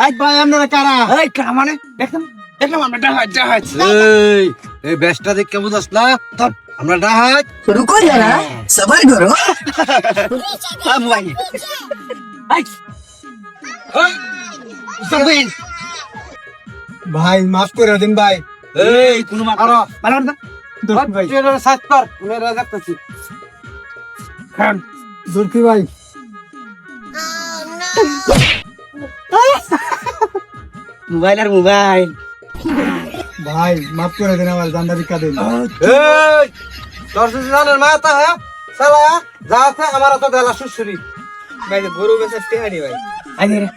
I ভাই আপনারা কারা? এই কারা মানে দেখলাম আমরা ডাহাত এই বেশটা দেখ কেমন আস না? আমরা ডাহাত। रुको जरा सबर करो মোবাইল এই সাবিন ভাই মাফ করে দিন ভাই। এই কোন মারো মারো না ভাই সাত পার মেরা দেখতেছি। খান জুলফি ভাই মোবাইল আর মোবাইল ভাই মাফ করে দিন আমার জানদা ভিক্ষা দিন। এই তোর জানের মাথা হ্যাঁ সালা যা আছে আমার তো দেলা সুসুরি ভাই গরু বেচা টেহারি ভাই আই রে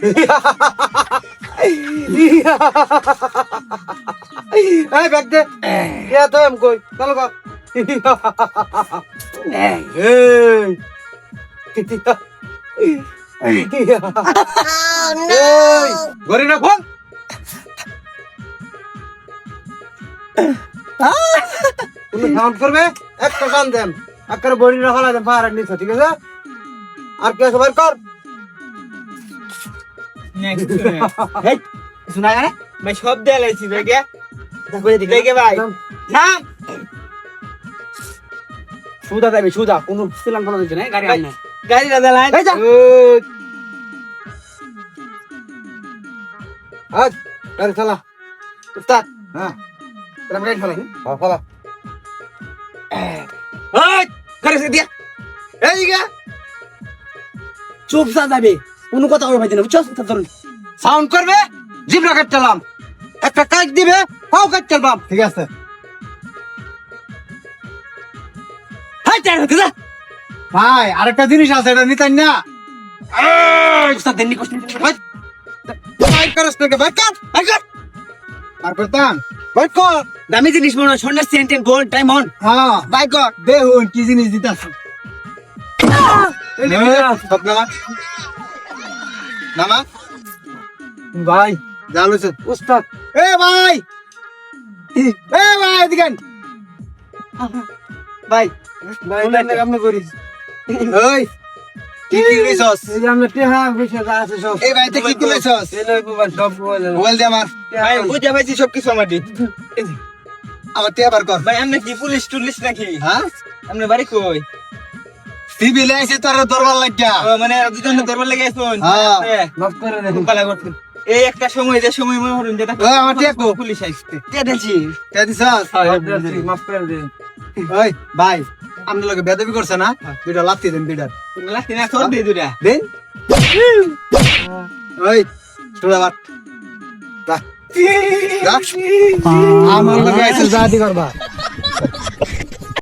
এই ব্যাগ দে ইয়া তো এম কই চলো গো এই গরি না ফোন তুমি সাউন্ড করবে একটা টান দেন আকার বড়ি না হলা দেন পাহাড়ের নিচে ঠিক আছে আর কে সবার কর এই শোনা না ভাই সব দেলাইছি দেখে দেখে ভাই না সুদা দেবে সুদা কোন সিলাম কোন দিছে না গাড়ি আনে গাড়ি না দেলাই এই যা আজ গাড়ি চালা উস্তাদ হ্যাঁ রাম গাড়ি চালাই চালা এই গাড়ি সে দিয়া এই গা চুপ সা যাবে কোনো কথা হবে ভাই না বুঝছস ধরুন সাউন্ড করবে জিব্রা কাট চালাম একটা কাট দিবে পাও কাট চালবাম ঠিক আছে হাই চাই হতে যা ভাই আরেকটা জিনিস আছে এটা নিতেন না উস্তাদ দেননি কষ্ট ভাই ভাই করস না ভাই কাট ভাই কাট আর করতাম ভাই কর দামি জিনিস মনে হয় সোনার সেন্টেন গোল্ড ডায়মন্ড হ্যাঁ বাই গড দেখুন কি জিনিস দিতাছ সব নামা নামা ভাই জালুছে উস্তাদ এ ভাই দিকেন ভাই ভাই আপনি করিস ওই কি কি লইছস এই যে আমরা টেহা বিষয় আছে সব এই ভাই কি কি লইছস এই লই সব মোবাইল দে আমার ভাই বুঝা পাইছি সব কিছু আমার দিন আমার টেহা বার কর ভাই আপনি কি পুলিশ টুলিশ নাকি হ্যাঁ আপনি বাড়ি কই সিভিল আইছে তোর দরবার লাগিয়া ও মানে দুজন দরবার লেগে আইছুন হ্যাঁ মাফ করে দে পালা করতেন এই একটা সময় যে সময় মনে হরুন যেটা ওই আমার টিয়া কো? পুলিশ আইছে তে দেছি কে দিছস মাফ করে দে ওই ভাই আমনে লগে বেদবি করছ না দুইটা লাত্তি দেন দুইটা লাগতে না তোর দিয়ে দুরা দেন ওই তোরা বাট যা যা আমার লগে আইছে যা দি করবা